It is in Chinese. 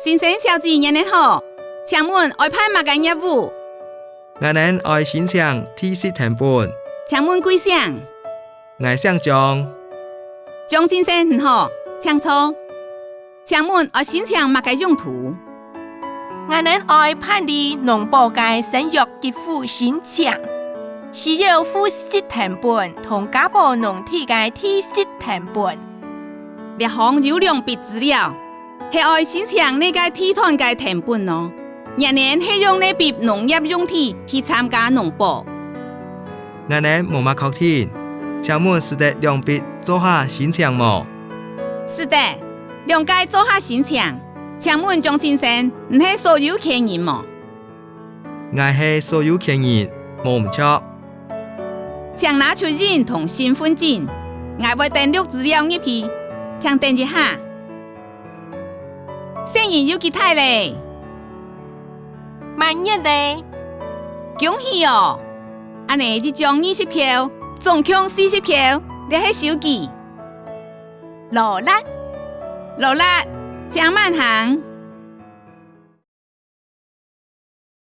先生小姐日日好，请问爱派乜嘅业务？我哋愛先生提示成本，請問貴姓？我姓張。張先生唔好，請坐。請問愛先生乜嘅用途？我哋愛辦理農保嘅生育給付申請，需要付息成本同家保農體嘅提息成本。列項有兩筆資料，係愛先生呢個提團嘅成本咯。日年係用呢筆農業用體去參加農保。我哋冇乜確定，請問是得兩筆做下申請冇？是的，兩屆做下申請。請問張先生，你係所有權人冇？我係所有權人，冇唔錯。請拿出人同身份證，我會登錄資料入去，請等一下。生日有幾大咧？滿月咧，恭喜哦！安尼一張20票，總共40票，你係手機。羅拉，羅拉，請慢行。